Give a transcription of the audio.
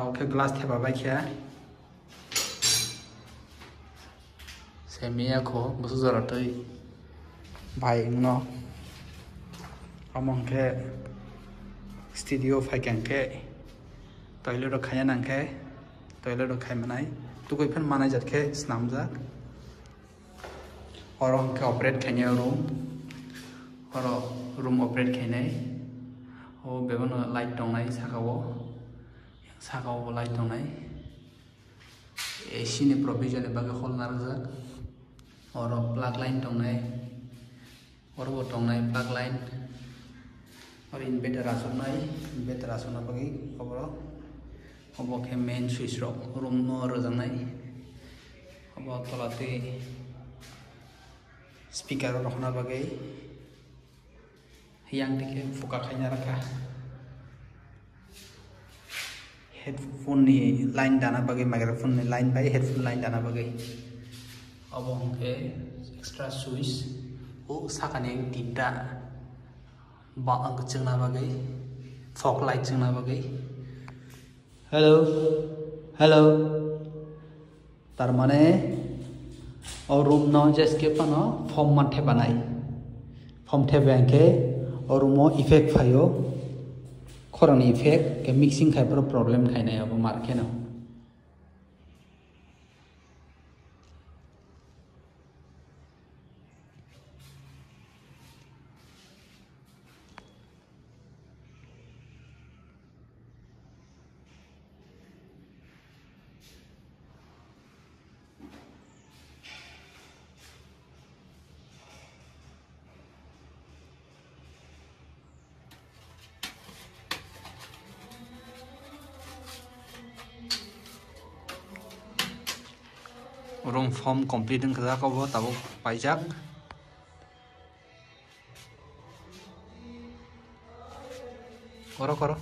okay glass थे बाबा क्या सेमिया को बस जरा तो भाई नो अमंग के स्टूडियो फाइकें के टॉयलेट रखाया नांके टॉयलेट रखाय मनाई तो कोई फिर माना जात के स्नाम जाक और हमके ऑपरेट खेने रूम ऑपरेट खेने ओ बेबन लाइट दंनाय सागाव लाइट दंनाय एसी नि प्रोविजन बागे हॉल नारजाक और प्लग लाइन दंनाय और वो दंनाय प्लग लाइन और इन्वर्टर आसुना बागे खबर अब के मेन स्विच रूम न रजानाय अब तलाते स्पीकर रखना बागे yang dike fuka khayna rakha headphone ni line dana bagi microphone ni line bai headphone line dana bagi abong ke extra switch o sakane tinta ba ang chungna bagi fog light chungna bagi hello tar mane और room न जेसके पनो form मथे बनाई form थे बैंके और रूमो effect फायो खरन effect के mixing खाइपर problem खाइना अब मार्केट ना रूम फॉर्म कंप्लीट खाजाकाबो ताबो पाइजाक करो